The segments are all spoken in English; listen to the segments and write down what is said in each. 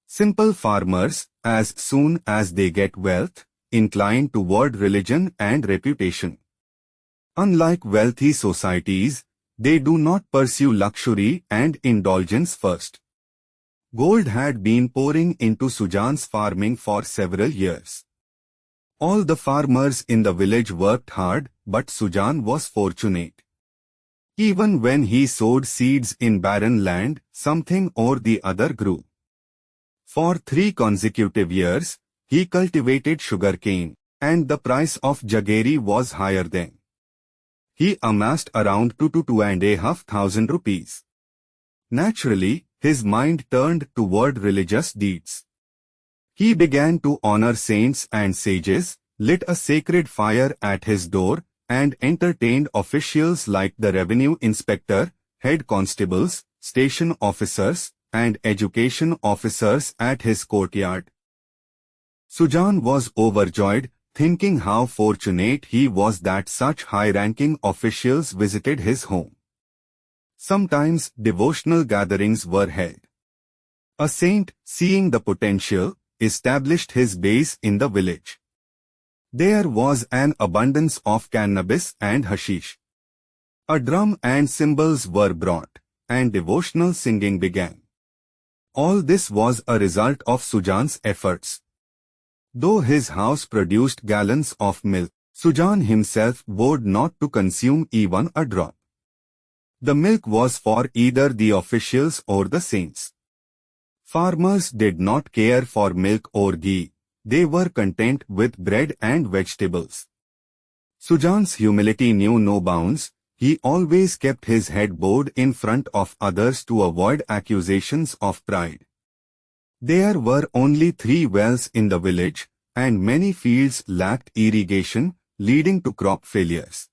Simple farmers, as soon as they get wealth, incline toward religion and reputation. Unlike wealthy societies, they do not pursue luxury and indulgence first. Gold had been pouring into Sujan's farming for several years. All the farmers in the village worked hard, but Sujan was fortunate. Even when he sowed seeds in barren land, something or the other grew. For 3 consecutive years, he cultivated sugarcane, and the price of jaggery was higher than. He amassed around 2 to 2,500 rupees. Naturally, his mind turned toward religious deeds. He began to honor saints and sages, lit a sacred fire at his door, and entertained officials like the revenue inspector, head constables, station officers, and education officers at his courtyard. Sujan was overjoyed, thinking how fortunate he was that such high-ranking officials visited his home. Sometimes devotional gatherings were held. A saint, seeing the potential, established his base in the village. There was an abundance of cannabis and hashish. A drum and cymbals were brought, and devotional singing began. All this was a result of Sujan's efforts. Though his house produced gallons of milk, Sujan himself vowed not to consume even a drop. The milk was for either the officials or the saints. Farmers did not care for milk or ghee. They were content with bread and vegetables. Sujan's humility knew no bounds. He always kept his head bowed in front of others to avoid accusations of pride. There were only 3 wells in the village, and many fields lacked irrigation, leading to crop failures.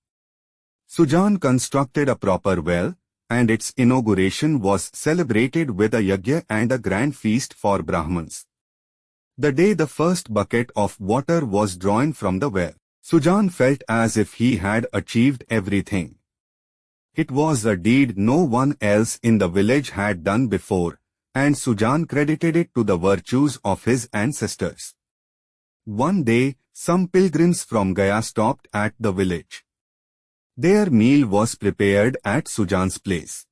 Sujan constructed a proper well, and its inauguration was celebrated with a yajna and a grand feast for Brahmins. The day the first bucket of water was drawn from the well, Sujan felt as if he had achieved everything. It was a deed no one else in the village had done before, and Sujan credited it to the virtues of his ancestors. One day, some pilgrims from Gaya stopped at the village. Their meal was prepared at Sujan's place.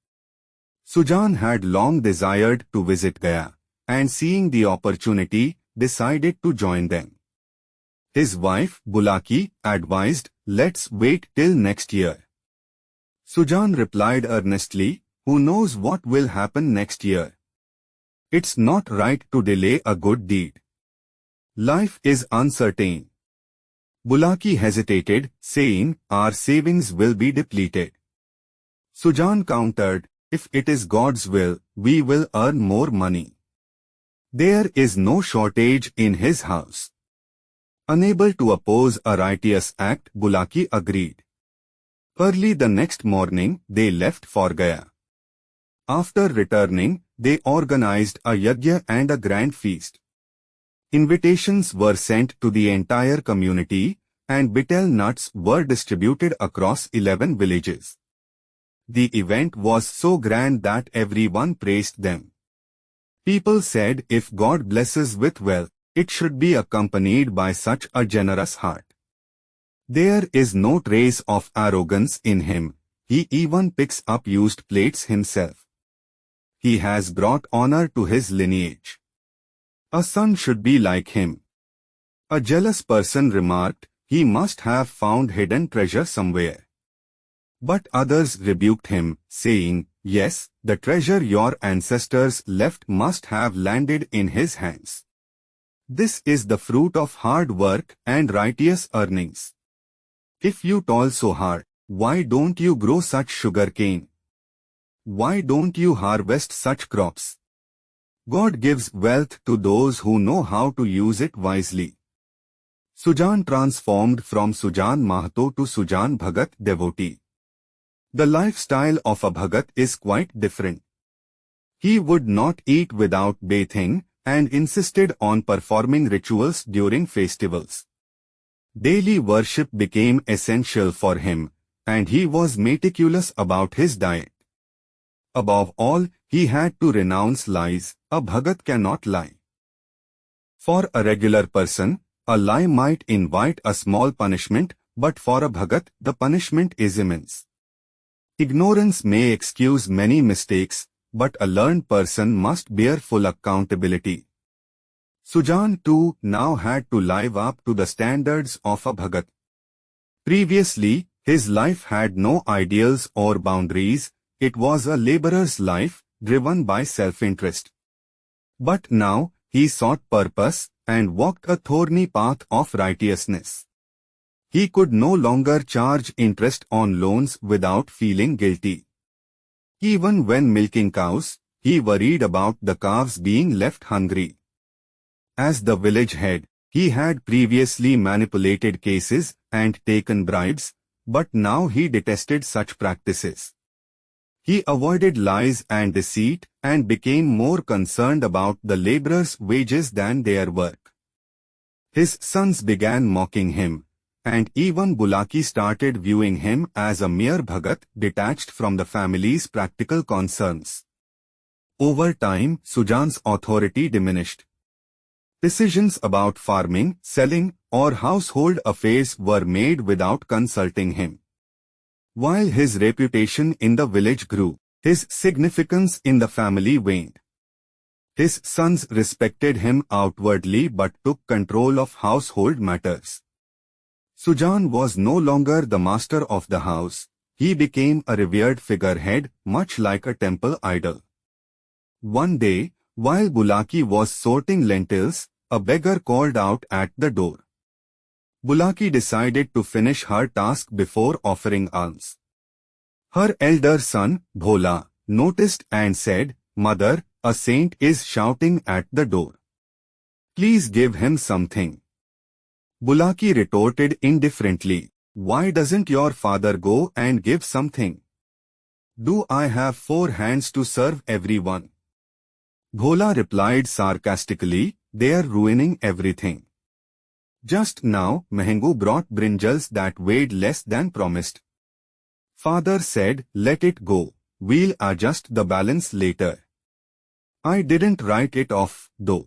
Sujan had long desired to visit Gaya, and seeing the opportunity, decided to join them. His wife, Bulaki, advised, "Let's wait till next year." Sujan replied earnestly, "Who knows what will happen next year? It's not right to delay a good deed. Life is uncertain." Bulaki hesitated, saying, "Our savings will be depleted." Sujan countered, "If it is God's will, we will earn more money. There is no shortage in his house." Unable to oppose a righteous act, Bulaki agreed. Early the next morning, they left for Gaya. After returning, they organized a yajna and a grand feast. Invitations were sent to the entire community, and betel nuts were distributed across 11 villages. The event was so grand that everyone praised them. People said if God blesses with wealth, it should be accompanied by such a generous heart. There is no trace of arrogance in him. He even picks up used plates himself. He has brought honor to his lineage. A son should be like him. A jealous person remarked, "He must have found hidden treasure somewhere." But others rebuked him, saying, "Yes, the treasure your ancestors left must have landed in his hands. This is the fruit of hard work and righteous earnings. If you toil so hard, why don't you grow such sugarcane? Why don't you harvest such crops? God gives wealth to those who know how to use it wisely." Sujan transformed from Sujan Mahato to Sujan Bhagat devotee. The lifestyle of a Bhagat is quite different. He would not eat without bathing, and insisted on performing rituals during festivals. Daily worship became essential for him, and he was meticulous about his diet. Above all, he had to renounce lies. A Bhagat cannot lie. For a regular person, a lie might invite a small punishment, but for a Bhagat, the punishment is immense. Ignorance may excuse many mistakes, but a learned person must bear full accountability. Sujan too now had to live up to the standards of a Bhagat. Previously, his life had no ideals or boundaries. It was a laborer's life, driven by self-interest. But now, he sought purpose and walked a thorny path of righteousness. He could no longer charge interest on loans without feeling guilty. Even when milking cows, he worried about the calves being left hungry. As the village head, he had previously manipulated cases and taken bribes, but now he detested such practices. He avoided lies and deceit and became more concerned about the laborers' wages than their work. His sons began mocking him, and even Bulaki started viewing him as a mere Bhagat detached from the family's practical concerns. Over time, Sujan's authority diminished. Decisions about farming, selling, or household affairs were made without consulting him. While his reputation in the village grew, his significance in the family waned. His sons respected him outwardly but took control of household matters. Sujan was no longer the master of the house. He became a revered figurehead, much like a temple idol. One day, while Bulaki was sorting lentils, a beggar called out at the door. Bulaki decided to finish her task before offering alms. Her elder son, Bhola, noticed and said, "Mother, a saint is shouting at the door. Please give him something." Bulaki retorted indifferently, "Why doesn't your father go and give something? Do I have 4 hands to serve everyone?" Bhola replied sarcastically, "They are ruining everything. Just now, Mehengu brought brinjals that weighed less than promised. Father said, 'Let it go, we'll adjust the balance later.' I didn't write it off, though."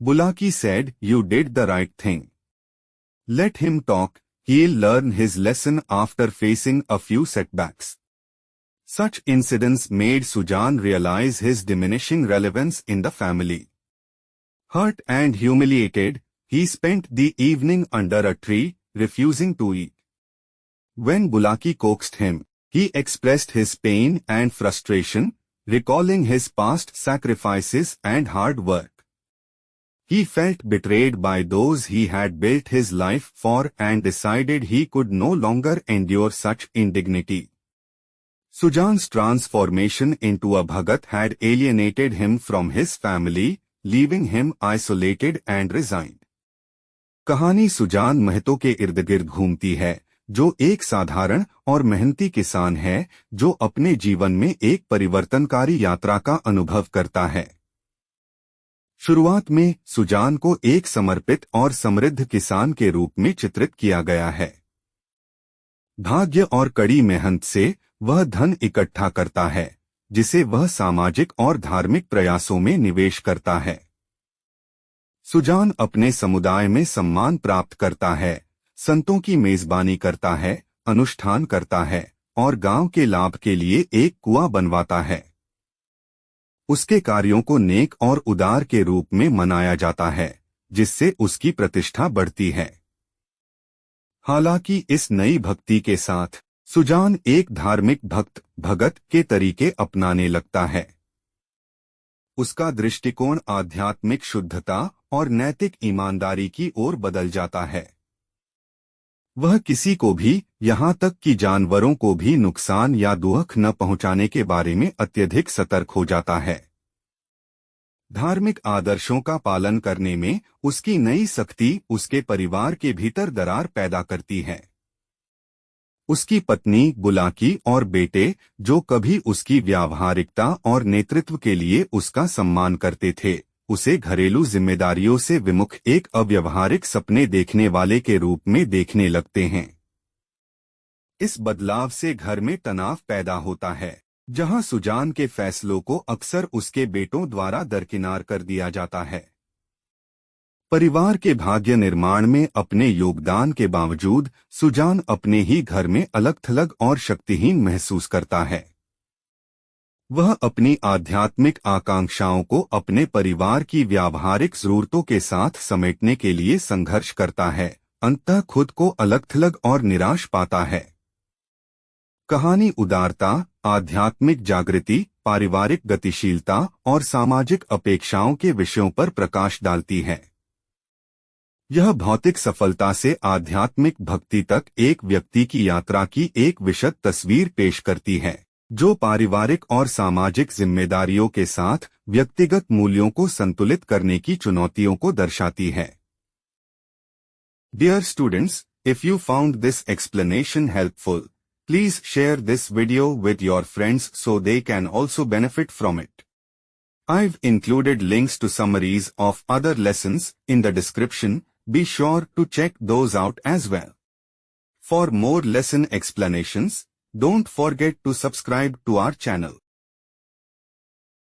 Bulaki said, "You did the right thing. Let him talk, he'll learn his lesson after facing a few setbacks." Such incidents made Sujan realize his diminishing relevance in the family. Hurt and humiliated, he spent the evening under a tree, refusing to eat. When Bulaki coaxed him, he expressed his pain and frustration, recalling his past sacrifices and hard work. He felt betrayed by those he had built his life for and decided he could no longer endure such indignity. Sujan's transformation into a Bhagat had alienated him from his family, leaving him isolated and resigned. कहानी सुजान महतो के इर्द गिर्द घूमती है, जो एक साधारण और मेहनती किसान है, जो अपने जीवन में एक परिवर्तनकारी यात्रा का अनुभव करता है। शुरुआत में सुजान को एक समर्पित और समृद्ध किसान के रूप में चित्रित किया गया है। भाग्य और कड़ी मेहनत से वह धन इकट्ठा करता है, जिसे वह सामाजिक और धार्मिक प्रयासों में निवेश करता है। सुजान अपने समुदाय में सम्मान प्राप्त करता है, संतों की मेजबानी करता है, अनुष्ठान करता है और गांव के लाभ के लिए एक कुआं बनवाता है। उसके कार्यों को नेक और उदार के रूप में मनाया जाता है, जिससे उसकी प्रतिष्ठा बढ़ती है। हालांकि इस नई भक्ति के साथ सुजान एक धार्मिक भगत के तरीके अपनाने लगता है। उसका दृष्टिकोण आध्यात्मिक शुद्धता और नैतिक ईमानदारी की ओर बदल जाता है। वह किसी को भी, यहाँ तक कि जानवरों को भी नुकसान या दुख न पहुँचाने के बारे में अत्यधिक सतर्क हो जाता है। धार्मिक आदर्शों का पालन करने में उसकी नई सख्ती उसके परिवार के भीतर दरार पैदा करती है। उसकी पत्नी बुलाकी और बेटे, जो कभी उसकी व्यावहारिकता और नेतृत्व के लिए उसका सम्मान करते थे, उसे घरेलू जिम्मेदारियों से विमुख एक अव्यावहारिक सपने देखने वाले के रूप में देखने लगते हैं। इस बदलाव से घर में तनाव पैदा होता है, जहां सुजान के फैसलों को अक्सर उसके बेटों द्वारा दरकिनार कर दिया जाता है। परिवार के भाग्य निर्माण में अपने योगदान के बावजूद सुजान अपने ही घर में अलग-थलग और शक्तिहीन महसूस करता है। वह अपनी आध्यात्मिक आकांक्षाओं को अपने परिवार की व्यावहारिक जरूरतों के साथ समेटने के लिए संघर्ष करता है, अंततः खुद को अलग-थलग और निराश पाता है। कहानी उदारता, आध्यात्मिक जागृति, पारिवारिक गतिशीलता और सामाजिक अपेक्षाओं के विषयों पर प्रकाश डालती है। यह भौतिक सफलता से आध्यात्मिक भक्ति तक एक व्यक्ति की यात्रा की एक विशद तस्वीर पेश करती है, जो पारिवारिक और सामाजिक जिम्मेदारियों के साथ व्यक्तिगत मूल्यों को संतुलित करने की चुनौतियों को दर्शाती है। Dear students, if you found this explanation helpful, please share this video with your friends so they can also benefit from it. I've included links to summaries of other lessons in the description. Be sure to check those out as well. For more lesson explanations, don't forget to subscribe to our channel.